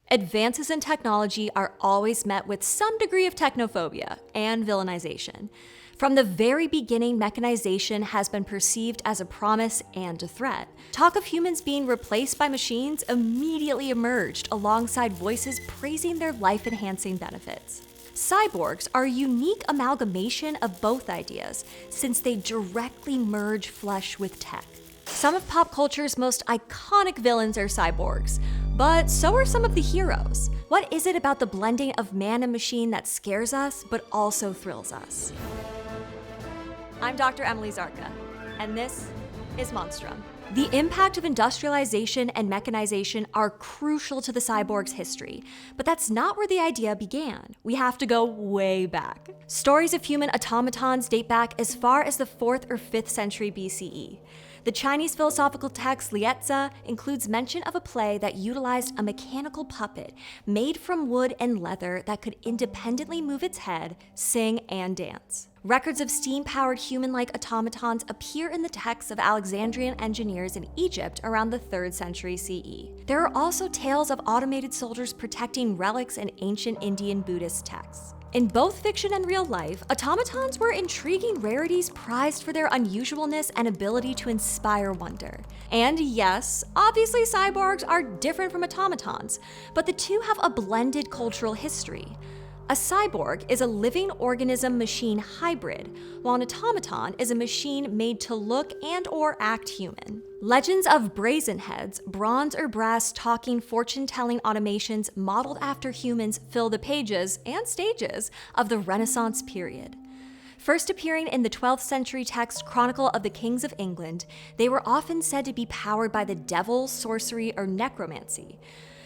Advances in technology are always met with some degree of technophobia and villainization. From the very beginning, mechanization has been perceived as a promise and a threat. Talk of humans being replaced by machines immediately emerged alongside voices praising their life-enhancing benefits. Cyborgs are a unique amalgamation of both ideas, since they directly merge flesh with tech. Some of pop culture's most iconic villains are cyborgs, but so are some of the heroes. What is it about the blending of man and machine that scares us, but also thrills us? I'm Dr. Emily Zarka, and this is Monstrum. The impact of industrialization and mechanization are crucial to the cyborg's history, but that's not where the idea began. We have to go way back. Stories of human automatons date back as far as the 4th or 5th century BCE. The Chinese philosophical text Liezi includes mention of a play that utilized a mechanical puppet made from wood and leather that could independently move its head, sing, and dance. Records of steam-powered human-like automatons appear in the texts of Alexandrian engineers in Egypt around the 3rd century CE. There are also tales of automated soldiers protecting relics in ancient Indian Buddhist texts. In both fiction and real life, automatons were intriguing rarities prized for their unusualness and ability to inspire wonder. And yes, obviously cyborgs are different from automatons, but the two have a blended cultural history. A cyborg is a living organism-machine hybrid, while an automaton is a machine made to look and/or act human. Legends of brazen heads, bronze or brass talking fortune-telling automations modeled after humans fill the pages and stages of the Renaissance period. First appearing in the 12th century text Chronicle of the Kings of England, they were often said to be powered by the devil, sorcery, or necromancy.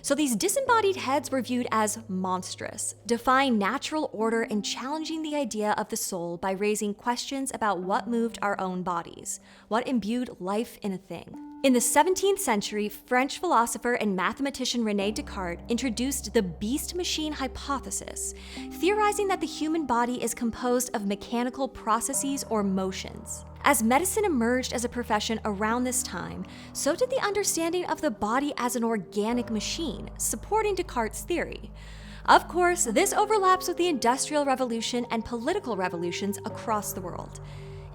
So these disembodied heads were viewed as monstrous, defying natural order and challenging the idea of the soul by raising questions about what moved our own bodies, what imbued life in a thing. In the 17th century, French philosopher and mathematician René Descartes introduced the beast-machine hypothesis, theorizing that the human body is composed of mechanical processes or motions. As medicine emerged as a profession around this time, so did the understanding of the body as an organic machine, supporting Descartes' theory. Of course, this overlaps with the Industrial Revolution and political revolutions across the world.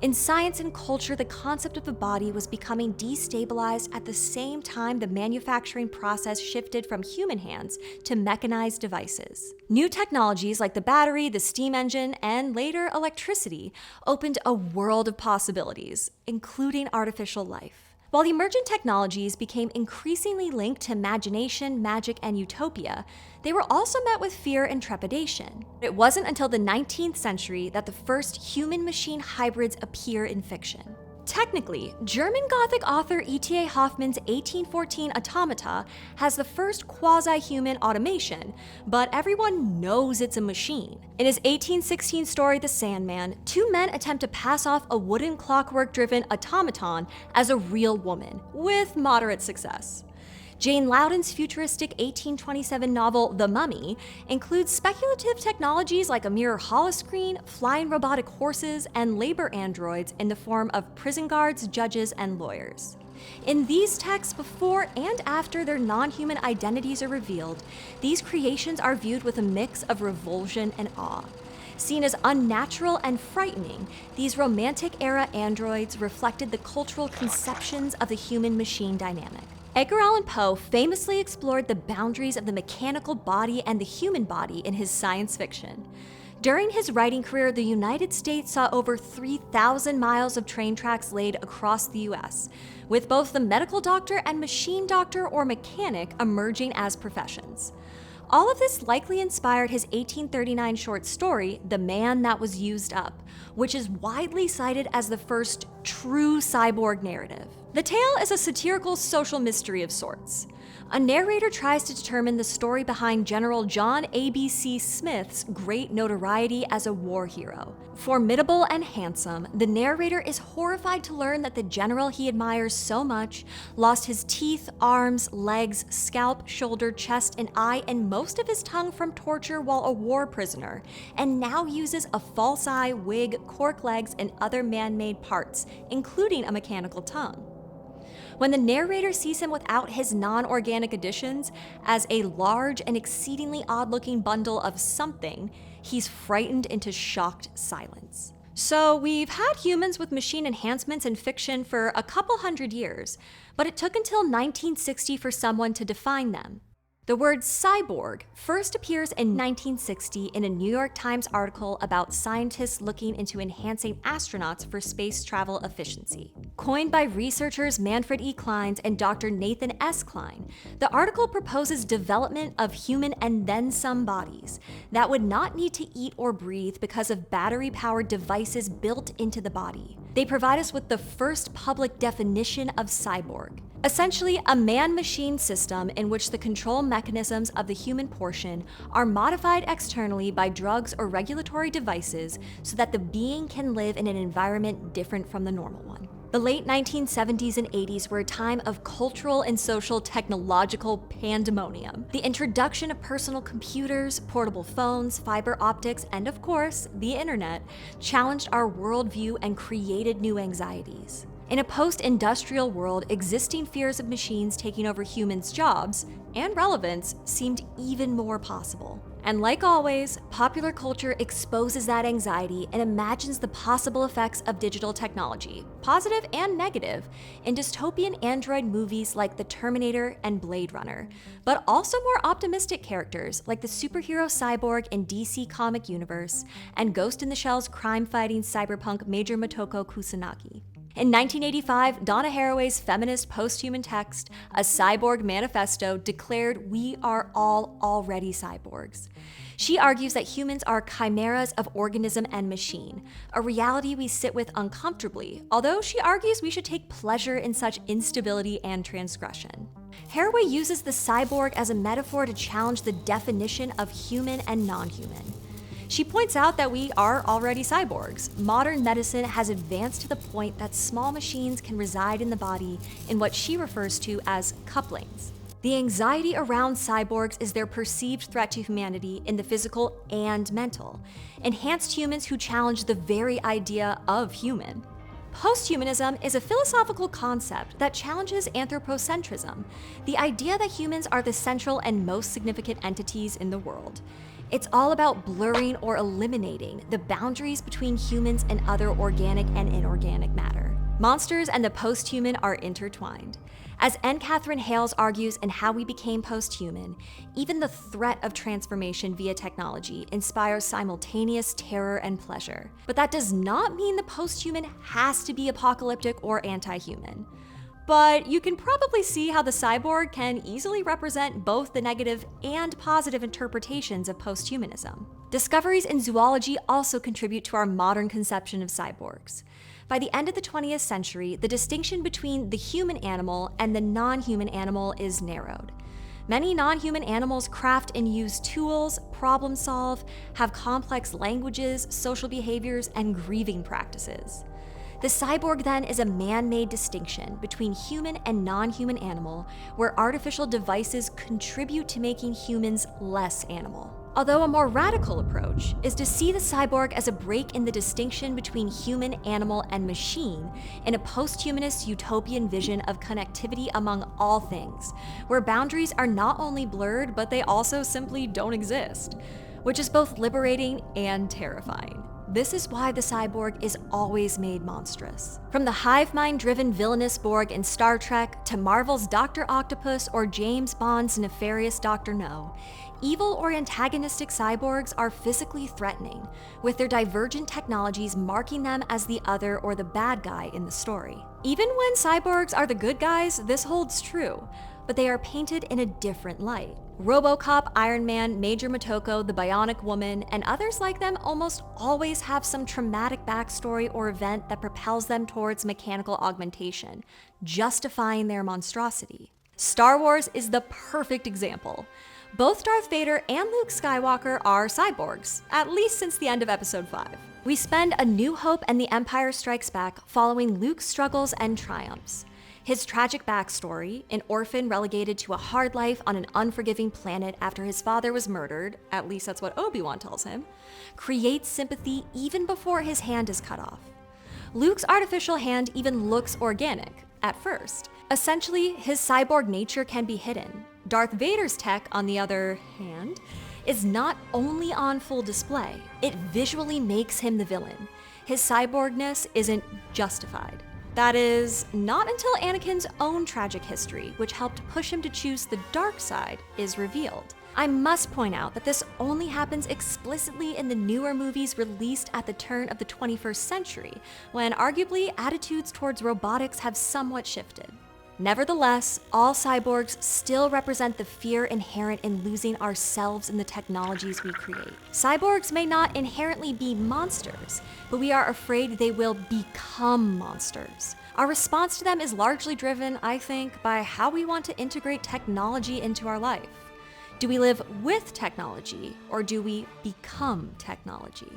In science and culture, the concept of the body was becoming destabilized at the same time the manufacturing process shifted from human hands to mechanized devices. New technologies like the battery, the steam engine, and later electricity opened a world of possibilities, including artificial life. While emergent technologies became increasingly linked to imagination, magic, and utopia, they were also met with fear and trepidation. It wasn't until the 19th century that the first human-machine hybrids appear in fiction. Technically, German Gothic author E.T.A. Hoffmann's 1814 Automata has the first quasi-human automation, but everyone knows it's a machine. In his 1816 story The Sandman, two men attempt to pass off a wooden clockwork-driven automaton as a real woman, with moderate success. Jane Loudon's futuristic 1827 novel The Mummy includes speculative technologies like a mirror holoscreen, flying robotic horses, and labor androids in the form of prison guards, judges, and lawyers. In these texts, before and after their non-human identities are revealed, these creations are viewed with a mix of revulsion and awe. Seen as unnatural and frightening, these Romantic-era androids reflected the cultural conceptions of the human-machine dynamic. Edgar Allan Poe famously explored the boundaries of the mechanical body and the human body in his science fiction. During his writing career, the United States saw over 3,000 miles of train tracks laid across the US, with both the medical doctor and machine doctor or mechanic emerging as professions. All of this likely inspired his 1839 short story, The Man That Was Used Up, which is widely cited as the first true cyborg narrative. The tale is a satirical social mystery of sorts. A narrator tries to determine the story behind General John A.B.C. Smith's great notoriety as a war hero. Formidable and handsome, the narrator is horrified to learn that the general he admires so much lost his teeth, arms, legs, scalp, shoulder, chest, and eye, and most of his tongue from torture while a war prisoner, and now uses a false eye, wig, cork legs, and other man-made parts, including a mechanical tongue. When the narrator sees him without his non-organic additions as a large and exceedingly odd-looking bundle of something, he's frightened into shocked silence. So we've had humans with machine enhancements in fiction for a couple hundred years, but it took until 1960 for someone to define them. The word cyborg first appears in 1960 in a New York Times article about scientists looking into enhancing astronauts for space travel efficiency. Coined by researchers Manfred E. Kleins and Dr. Nathan S. Klein, the article proposes development of human and then some bodies that would not need to eat or breathe because of battery-powered devices built into the body. They provide us with the first public definition of cyborg. Essentially, a man-machine system in which the control mechanisms of the human portion are modified externally by drugs or regulatory devices so that the being can live in an environment different from the normal one. The late 1970s and 80s were a time of cultural and social technological pandemonium. The introduction of personal computers, portable phones, fiber optics, and of course, the internet, challenged our worldview and created new anxieties. In a post-industrial world, existing fears of machines taking over humans' jobs and relevance seemed even more possible. And like always, popular culture exposes that anxiety and imagines the possible effects of digital technology, positive and negative, in dystopian android movies like The Terminator and Blade Runner, but also more optimistic characters like the superhero Cyborg in DC Comic Universe and Ghost in the Shell's crime-fighting cyberpunk Major Motoko Kusanagi. In 1985, Donna Haraway's feminist post-human text, A Cyborg Manifesto, declared we are all already cyborgs. She argues that humans are chimeras of organism and machine, a reality we sit with uncomfortably, although she argues we should take pleasure in such instability and transgression. Haraway uses the cyborg as a metaphor to challenge the definition of human and non-human. She points out that we are already cyborgs. Modern medicine has advanced to the point that small machines can reside in the body in what she refers to as couplings. The anxiety around cyborgs is their perceived threat to humanity in the physical and mental, enhanced humans who challenge the very idea of human. Posthumanism is a philosophical concept that challenges anthropocentrism, the idea that humans are the central and most significant entities in the world. It's all about blurring or eliminating the boundaries between humans and other organic and inorganic matter. Monsters and the posthuman are intertwined. As N. Catherine Hales argues in How We Became Posthuman, even the threat of transformation via technology inspires simultaneous terror and pleasure. But that does not mean the posthuman has to be apocalyptic or anti-human. But you can probably see how the cyborg can easily represent both the negative and positive interpretations of posthumanism. Discoveries in zoology also contribute to our modern conception of cyborgs. By the end of the 20th century, the distinction between the human animal and the non-human animal is narrowed. Many non-human animals craft and use tools, problem solve, have complex languages, social behaviors, and grieving practices. The cyborg then is a man-made distinction between human and non-human animal, where artificial devices contribute to making humans less animal. Although a more radical approach is to see the cyborg as a break in the distinction between human, animal, and machine in a post-humanist utopian vision of connectivity among all things, where boundaries are not only blurred, but they also simply don't exist, which is both liberating and terrifying. This is why the cyborg is always made monstrous. From the hive mind-driven villainous Borg in Star Trek to Marvel's Dr. Octopus or James Bond's nefarious Dr. No, evil or antagonistic cyborgs are physically threatening, with their divergent technologies marking them as the other or the bad guy in the story. Even when cyborgs are the good guys, this holds true, but they are painted in a different light. RoboCop, Iron Man, Major Motoko, the Bionic Woman, and others like them almost always have some traumatic backstory or event that propels them towards mechanical augmentation, justifying their monstrosity. Star Wars is the perfect example. Both Darth Vader and Luke Skywalker are cyborgs, at least since the end of Episode 5. We spend A New Hope and The Empire Strikes Back following Luke's struggles and triumphs. His tragic backstory, an orphan relegated to a hard life on an unforgiving planet after his father was murdered, at least that's what Obi-Wan tells him, creates sympathy even before his hand is cut off. Luke's artificial hand even looks organic, at first. Essentially, his cyborg nature can be hidden. Darth Vader's tech, on the other hand, is not only on full display, it visually makes him the villain. His cyborgness isn't justified. That is, not until Anakin's own tragic history, which helped push him to choose the dark side, is revealed. I must point out that this only happens explicitly in the newer movies released at the turn of the 21st century, when arguably attitudes towards robotics have somewhat shifted. Nevertheless, all cyborgs still represent the fear inherent in losing ourselves in the technologies we create. Cyborgs may not inherently be monsters, but we are afraid they will become monsters. Our response to them is largely driven, I think, by how we want to integrate technology into our life. Do we live with technology, or do we become technology?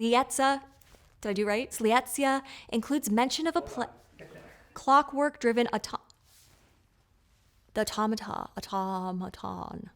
Lietza, did I do right? Slietzia includes mention of a clockwork-driven automaton.